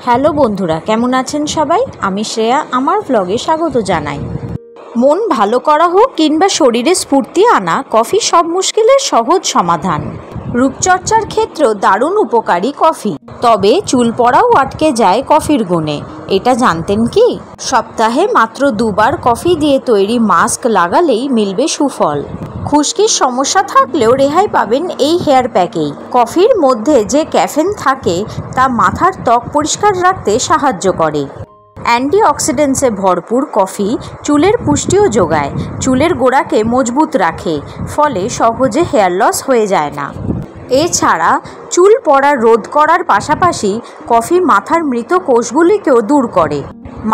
Hello বন্ধুরা, কেমন আছেন সবাই? আমি শ্রেয়া, আমার ব্লগে স্বাগত জানাই। মন ভালো করা হোক কিংবা শরীরে স্ফূর্তি আনা, কফি সব মুশকিলের সহজ সমাধান। রূপচর্চার ক্ষেত্রেও দারুণ উপকারী কফি। তবে চুল পড়াও আটকে যায় কফির গুণে, এটা জানতেন কি? সপ্তাহে মাত্র 2 বার কফি দিয়ে তৈরি মাস্ক লাগালেই মিলবে সুফল। খুশকির সমস্যা থাকলেও রেহাই পাবেন এই হেয়ার প্যাকেই। কফির মধ্যে যে ক্যাফেন থাকে তা মাথার ত্বক পরিষ্কার রাখতে সাহায্য করে। অ্যান্টিঅক্সিডেন্টসে ভরপুর কফি চুলের পুষ্টিও যোগায়, চুলের গোড়াকে মজবুত রাখে, ফলে সহজে হেয়ার লস হয়ে যায় না। এছাড়া চুল পড়া রোধ করার পাশাপাশি কফি মাথার মৃত কোষগুলিকেও দূর করে।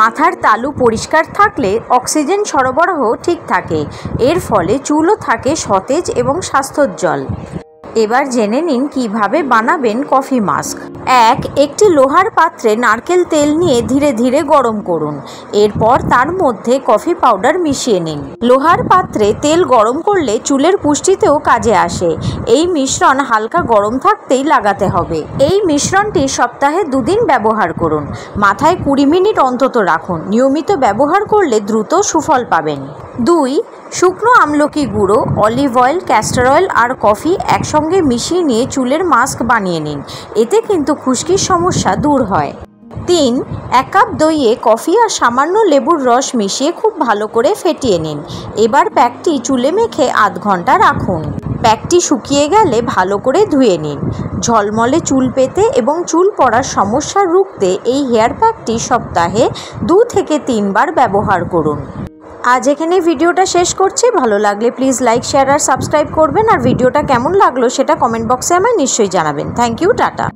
মাথার তালু পরিষ্কার থাকলে অক্সিজেন সরবরাহ ঠিক থাকে, এর ফলে চুলও থাকে সতেজ এবং স্বাস্থ্যোজ্জ্বল। এবার জেনে নিন কিভাবে বানাবেন কফি মাস্ক। একটি লোহার পাত্রে নারকেল তেল নিয়ে ধীরে ধীরে গরম করুন। এরপর তার মধ্যে কফি পাউডার মিশিয়ে নিন। লোহার পাত্রে তেল গরম করলে চুলের পুষ্টিতেও কাজে আসে। এই মিশ্রণ হালকা গরম থাকতেই লাগাতে হবে। এই মিশ্রণটি সপ্তাহে 2 দিন ব্যবহার করুন। মাথায় 20 মিনিট অন্তত রাখুন। নিয়মিত ব্যবহার করলে দ্রুত সুফল পাবেন। 2. শুকনো আমলকি গুঁড়ো, অলিভ অয়েল, ক্যাস্টর অয়েল আর কফি একসঙ্গে মিশিয়ে নিয়ে চুলের মাস্ক বানিয়ে নিন। এতে কিন্তু খুশকির সমস্যা দূর হয়। 3. 1 কাপ দইয়ে কফি আর সামান্য লেবুর রস মিশিয়ে খুব ভালো করে ফেটিয়ে নিন। এবার প্যাকটি চুলে মেখে আধ ঘন্টা রাখুন। প্যাকটি শুকিয়ে গেলে ভালো করে ধুয়ে নিন। ঝলমলে চুল পেতে এবং চুল পড়ার সমস্যা রুখতে এই হেয়ার প্যাকটি সপ্তাহে 2 থেকে 3 বার ব্যবহার করুন। আজ এখানে ভিডিওটা শেষ করছি। ভালো লাগলে প্লিজ লাইক, শেয়ার আর সাবস্ক্রাইব করবেন। আর ভিডিওটা কেমন লাগলো সেটা কমেন্ট বক্সে আমায় নিশ্চয়ই জানাবেন। Thank you, tata.